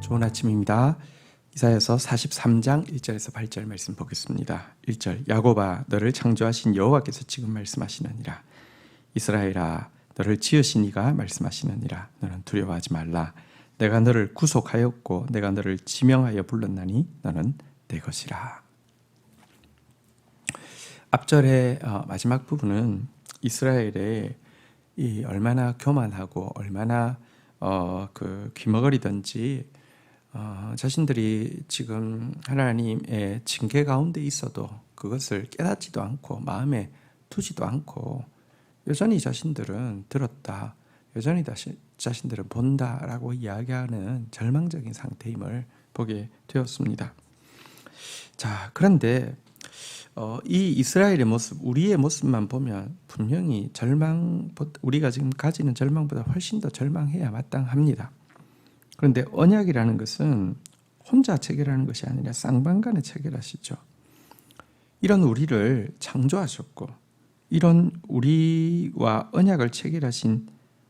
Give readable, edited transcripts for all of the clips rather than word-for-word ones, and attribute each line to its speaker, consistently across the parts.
Speaker 1: 좋은 아침입니다. 이사야서 43장 1절에서 8절 말씀 보겠습니다. 1절 야곱아 너를 창조하신 여호와께서 지금 말씀하시느니라. 이스라엘아 너를 지으신 이가 말씀하시느니라. 너는 두려워하지 말라. 내가 너를 구속하였고 내가 너를 지명하여 불렀나니 너는 내 것이라. 앞절의 마지막 부분은 이스라엘의 이 얼마나 교만하고 얼마나 귀머거리든지 자신들이 지금 하나님의 징계 가운데 있어도 그것을 깨닫지도 않고 마음에 두지도 않고 여전히 자신들은 들었다, 여전히 자신들은 본다라고 이야기하는 절망적인 상태임을 보게 되었습니다. 자, 그런데 이 이스라엘의 모습, 우리의 모습만 보면 분명히 우리가 지금 가지는 절망보다 훨씬 더 절망해야 마땅합니다. 그런데 언약이라는 것은 혼자 체결하는 것이 아니라 쌍방간에 체결하시죠. 이런 우리를 창조하셨고 이런 우리와 언약을 체결하신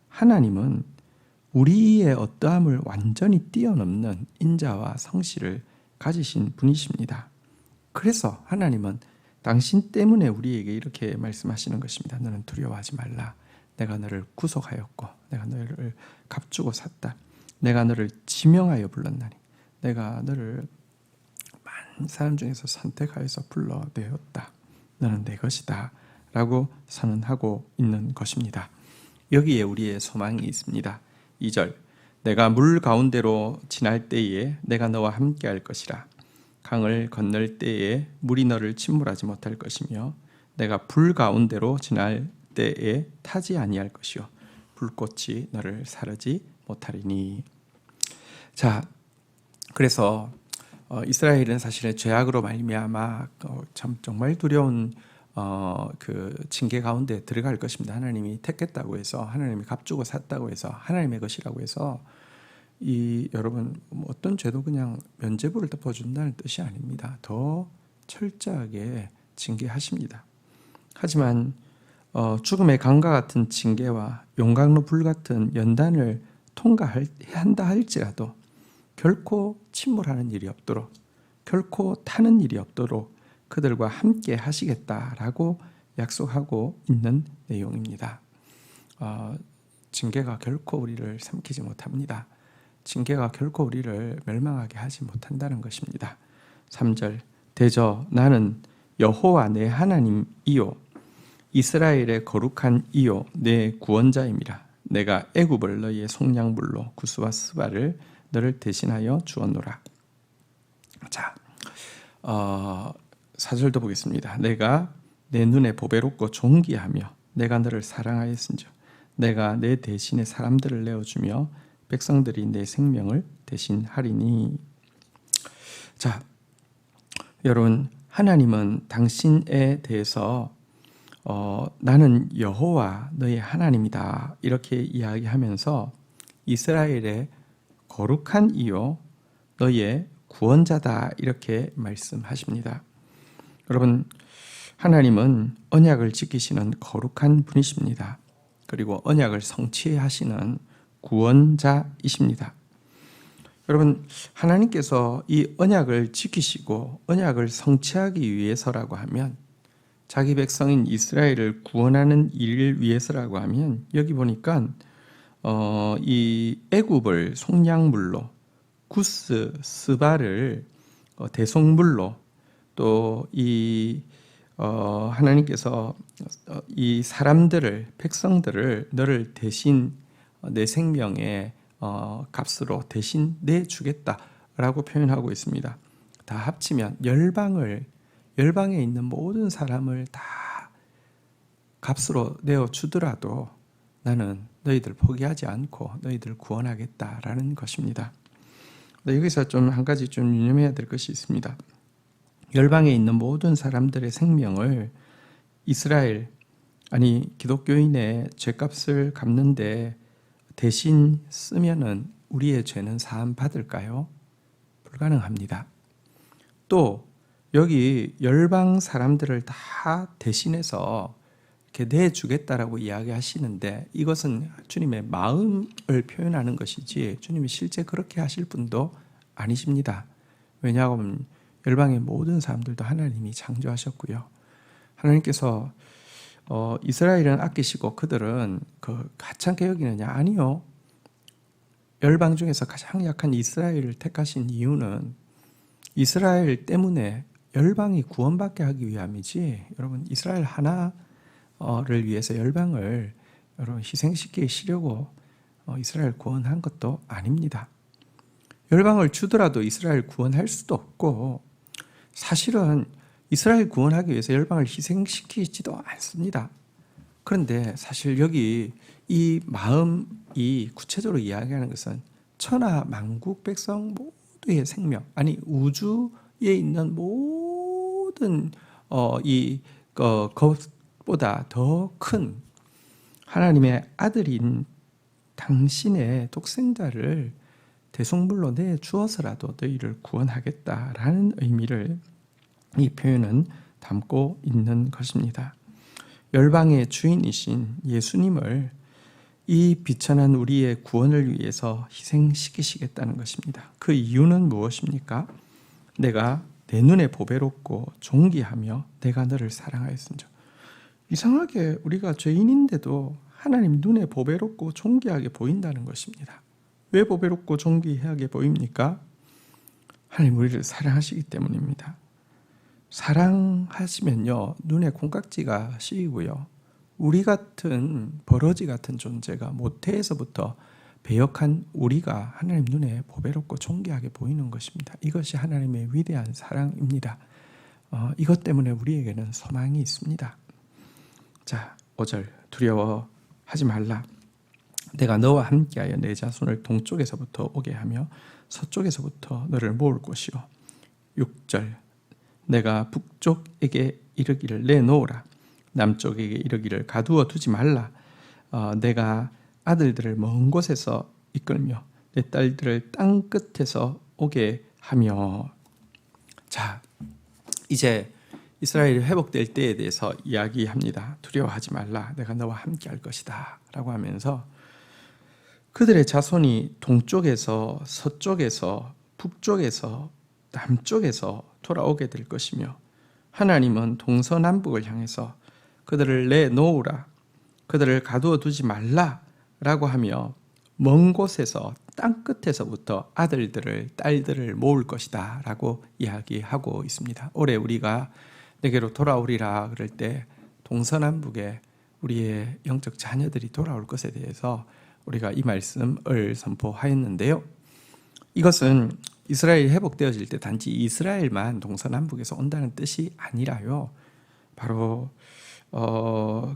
Speaker 1: 하나님은 우리의 어떠함을 완전히 뛰어넘는 인자와 성실을 가지신 분이십니다. 그래서 하나님은 당신 때문에 우리에게 이렇게 말씀하시는 것입니다. 너는 두려워하지 말라. 내가 너를 구속하였고 내가 너를 값주고 샀다. 내가 너를 지명하여 불렀나니 내가 너를 많은 사람 중에서 선택하여서 불러내었다. 너는 내 것이다 라고 선언하고 있는 것입니다. 여기에 우리의 소망이 있습니다. 2절 내가 물 가운데로 지날 때에 내가 너와 함께 할 것이라. 강을 건널 때에 물이 너를 침몰하지 못할 것이며 내가 불 가운데로 지날 때에 타지 아니할 것이요 불꽃이 너를 사르지 못하리니. 자, 그래서 이스라엘은 사실은 죄악으로 말미암아 참 정말 두려운 그 징계 가운데 들어갈 것입니다. 하나님이 택했다고 해서, 하나님이 값주고 샀다고 해서, 하나님의 것이라고 해서 여러분 어떤 죄도 그냥 면죄부를 덮어준다는 뜻이 아닙니다. 더 철저하게 징계하십니다. 하지만 죽음의 강과 같은 징계와 용광로 불 같은 연단을 통과한다 할지라도 결코 침몰하는 일이 없도록, 결코 타는 일이 없도록 그들과 함께 하시겠다라고 약속하고 있는 내용입니다. 징계가 결코 우리를 삼키지 못합니다. 징계가 결코 우리를 멸망하게 하지 못한다는 것입니다. 3절 대저 나는 여호와 내 하나님이요 이스라엘의 거룩한 이요 내 구원자임이라. 내가 애굽을 너희의 속량물로 구스와 스바를 너를 대신하여 주었노라. 자, 4절도 보겠습니다. 내가 내 눈에 보배롭고 존귀하며 내가 너를 사랑하였은즉 내가 내 대신에 사람들을 내어주며 백성들이 내 생명을 대신하리니. 자, 여러분 하나님은 당신에 대해서 나는 여호와 너의 하나님이다 이렇게 이야기하면서 이스라엘의 거룩한 이요 너의 구원자다 이렇게 말씀하십니다. 여러분 하나님은 언약을 지키시는 거룩한 분이십니다. 그리고 언약을 성취하시는 구원자이십니다. 여러분 하나님께서 이 언약을 지키시고 언약을 성취하기 위해서라고 하면, 자기 백성인 이스라엘을 구원하는 일을 위해서라고 하면, 여기 보니까 이 애굽을 속량물로 구스 스바를 대속물로, 또 이 하나님께서 이 사람들을, 백성들을 너를 대신 내 생명의 값으로 대신 내주겠다라고 표현하고 있습니다. 다 합치면 열방에 있는 모든 사람을 다 값으로 내어주더라도 나는 너희들 포기하지 않고 너희들 구원하겠다라는 것입니다. 여기서 좀 한 가지 좀 유념해야 될 것이 있습니다. 열방에 있는 모든 사람들의 생명을 기독교인의 죄값을 갚는데 대신 쓰면은 우리의 죄는 사함 받을까요? 불가능합니다. 또 여기 열방 사람들을 다 대신해서 이렇게 내주겠다라고 이야기하시는데 이것은 주님의 마음을 표현하는 것이지 주님이 실제 그렇게 하실 분도 아니십니다. 왜냐하면 열방의 모든 사람들도 하나님이 창조하셨고요. 하나님께서 이스라엘은 아끼시고 그들은 그 가찮게 여기느냐? 아니요. 열방 중에서 가장 약한 이스라엘을 택하신 이유는 이스라엘 때문에 열방이 구원받게 하기 위함이지, 여러분 이스라엘 하나를 위해서 열방을 여러분 희생시키시려고 이스라엘 구원한 것도 아닙니다. 열방을 주더라도 이스라엘 구원할 수도 없고, 사실은 이스라엘 구원하기 위해서 열방을 희생시키지도 않습니다. 그런데 사실 여기 이 마음이 구체적으로 이야기하는 것은 천하 만국 백성 모두의 생명, 아니 우주에 있는 모든 것보다 더 큰 하나님의 아들인 당신의 독생자를 대속물로 내주어서라도 너희를 구원하겠다라는 의미를 이 표현은 담고 있는 것입니다. 열방의 주인이신 예수님을 이 비천한 우리의 구원을 위해서 희생시키시겠다는 것입니다. 그 이유는 무엇입니까? 내가 내 눈에 보배롭고 존귀하며 내가 너를 사랑하였음즉. 이상하게 우리가 죄인인데도 하나님 눈에 보배롭고 존귀하게 보인다는 것입니다. 왜 보배롭고 존귀하게 보입니까? 하나님 우리를 사랑하시기 때문입니다. 사랑하시면요, 눈에 콩깍지가 씌이고요, 우리 같은 버러지 같은 존재가 모태에서부터 배역한 우리가 하나님 눈에 보배롭고 존귀하게 보이는 것입니다. 이것이 하나님의 위대한 사랑입니다. 이것 때문에 우리에게는 소망이 있습니다. 자, 5절 두려워하지 말라. 내가 너와 함께하여 내 자손을 동쪽에서부터 오게 하며 서쪽에서부터 너를 모을 것이요. 6절 내가 북쪽에게 이르기를 내놓으라. 남쪽에게 이르기를 가두어 두지 말라. 내가 아들들을 먼 곳에서 이끌며 내 딸들을 땅 끝에서 오게 하며. 자, 이제 이스라엘이 회복될 때에 대해서 이야기합니다. 두려워하지 말라. 내가 너와 함께 할 것이다 라고 하면서 그들의 자손이 동쪽에서 서쪽에서 북쪽에서 남쪽에서 돌아오게 될 것이며, 하나님은 동서남북을 향해서 그들을 내놓으라, 그들을 가두어 두지 말라 라고 하며 먼 곳에서 땅 끝에서부터 아들들을 딸들을 모을 것이다 라고 이야기하고 있습니다. 올해 우리가 내게로 돌아오리라 그럴 때 동서남북에 우리의 영적 자녀들이 돌아올 것에 대해서 우리가 이 말씀을 선포하였는데요. 이것은 이스라엘이 회복되어질 때 단지 이스라엘만 동서남북에서 온다는 뜻이 아니라요, 바로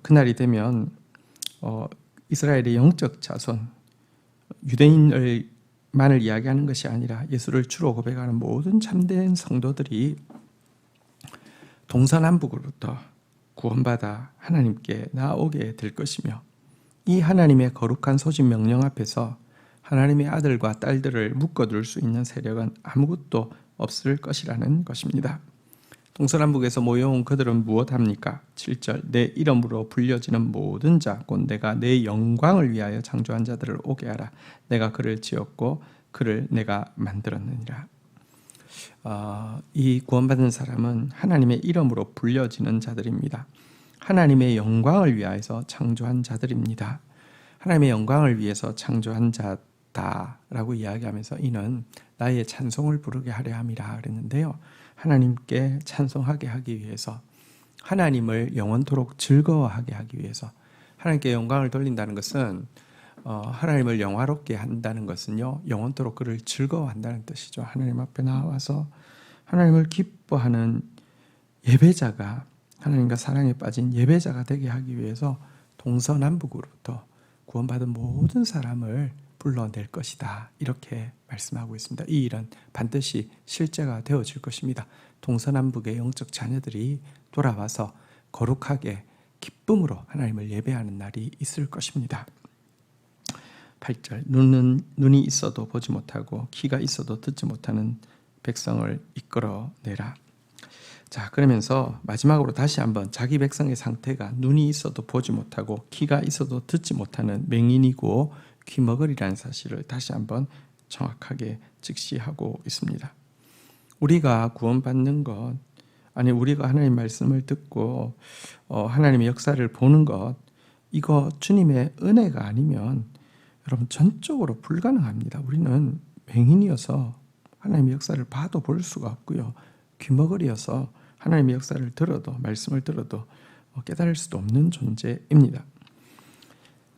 Speaker 1: 그날이 되면 이스라엘의 영적 자손, 유대인을만을 이야기하는 것이 아니라 예수를 주로 고백하는 모든 참된 성도들이 동서남북으로부터 구원받아 하나님께 나오게 될 것이며, 이 하나님의 거룩한 소집 명령 앞에서 하나님의 아들과 딸들을 묶어둘 수 있는 세력은 아무것도 없을 것이라는 것입니다. 동서남북에서 모여온 그들은 무엇합니까? 7절 내 이름으로 불려지는 모든 자 곧 내가 내 영광을 위하여 창조한 자들을 오게 하라. 내가 그를 지었고 그를 내가 만들었느니라. 이 구원받은 사람은 하나님의 이름으로 불려지는 자들입니다. 하나님의 영광을 위하여서 창조한 자들입니다. 하나님의 영광을 위해서 창조한 자다라고 이야기하면서 이는 나의 찬송을 부르게 하려 함이라 그랬는데요. 하나님께 찬송하게 하기 위해서, 하나님을 영원토록 즐거워하게 하기 위해서, 하나님께 영광을 돌린다는 것은 하나님을 영화롭게 한다는 것은요, 영원토록 그를 즐거워한다는 뜻이죠. 하나님 앞에 나와서 하나님을 기뻐하는 예배자가, 하나님과 사랑에 빠진 예배자가 되게 하기 위해서 동서남북으로부터 구원받은 모든 사람을 불러낼 것이다, 이렇게 말씀하고 있습니다. 이 일은 반드시 실제가 되어질 것입니다. 동서남북의 영적 자녀들이 돌아와서 거룩하게 기쁨으로 하나님을 예배하는 날이 있을 것입니다. 8절 눈이 있어도 보지 못하고 귀가 있어도 듣지 못하는 백성을 이끌어내라. 자, 그러면서 마지막으로 다시 한번 자기 백성의 상태가 눈이 있어도 보지 못하고 귀가 있어도 듣지 못하는 맹인이고 귀머거리라는 사실을 다시 한번 정확하게 직시하고 있습니다. 우리가 구원받는 것, 아니 우리가 하나님 말씀을 듣고 하나님의 역사를 보는 것, 이거 주님의 은혜가 아니면 여러분 전적으로 불가능합니다. 우리는 맹인이어서 하나님의 역사를 봐도 볼 수가 없고요. 귀머거리여서 하나님의 역사를 들어도 말씀을 들어도 깨달을 수도 없는 존재입니다.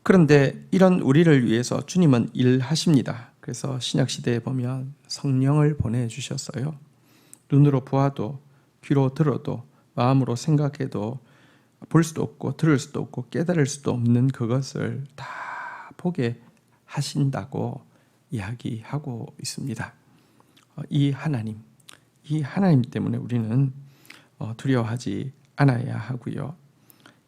Speaker 1: 그런데 이런 우리를 위해서 주님은 일하십니다. 그래서 신약시대에 보면 성령을 보내주셨어요. 눈으로 보아도 귀로 들어도 마음으로 생각해도 볼 수도 없고 들을 수도 없고 깨달을 수도 없는 그것을 다 보게 하신다고 이야기하고 있습니다. 이 하나님 때문에 우리는 두려워하지 않아야 하고요.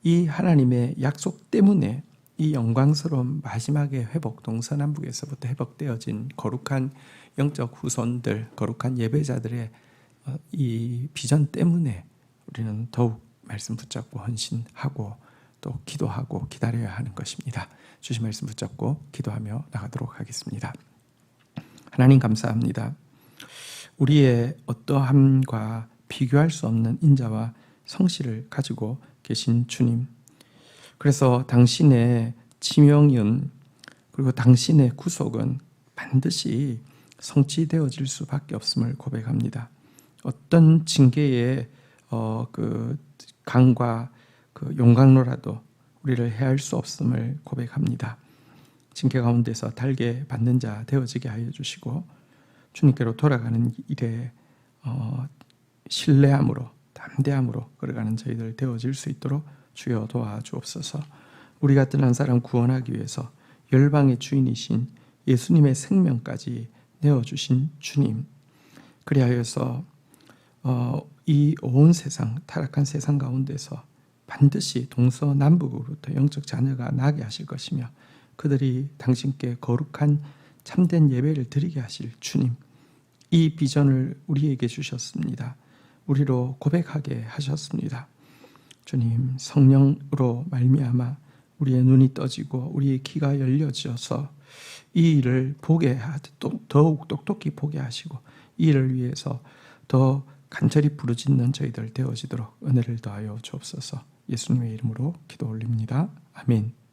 Speaker 1: 이 하나님의 약속 때문에 이 영광스러운 마지막의 회복, 동서남북에서부터 회복되어진 거룩한 영적 후손들, 거룩한 예배자들의 이 비전 때문에 우리는 더욱 말씀 붙잡고 헌신하고 또 기도하고 기다려야 하는 것입니다. 주신 말씀 붙잡고 기도하며 나가도록 하겠습니다. 하나님 감사합니다. 우리의 어떠함과 비교할 수 없는 인자와 성실을 가지고 계신 주님, 그래서 당신의 지명은 그리고 당신의 구속은 반드시 성취되어질 수밖에 없음을 고백합니다. 어떤 징계의 그 강과 그 용광로라도 우리를 해할 수 없음을 고백합니다. 징계 가운데서 달게 받는 자 되어지게 하여 주시고 주님께로 돌아가는 일에 신뢰함으로 담대함으로 걸어가는 저희들 되어질 수 있도록 주여 도와주옵소서. 우리 같은 한 사람 구원하기 위해서 열방의 주인이신 예수님의 생명까지 내어주신 주님, 그리하여서 이 온 세상, 타락한 세상 가운데서 반드시 동서남북으로부터 영적 자녀가 나게 하실 것이며 그들이 당신께 거룩한 참된 예배를 드리게 하실 주님, 이 비전을 우리에게 주셨습니다. 우리로 고백하게 하셨습니다. 주님, 성령으로 말미암아 우리의 눈이 떠지고 우리의 귀가 열려져서 이 일을 보게 더욱 똑똑히 보게 하시고 이 일을 위해서 더 간절히 부르짖는 저희들 되어지도록 은혜를 더하여 주옵소서. 예수님의 이름으로 기도 올립니다. 아멘.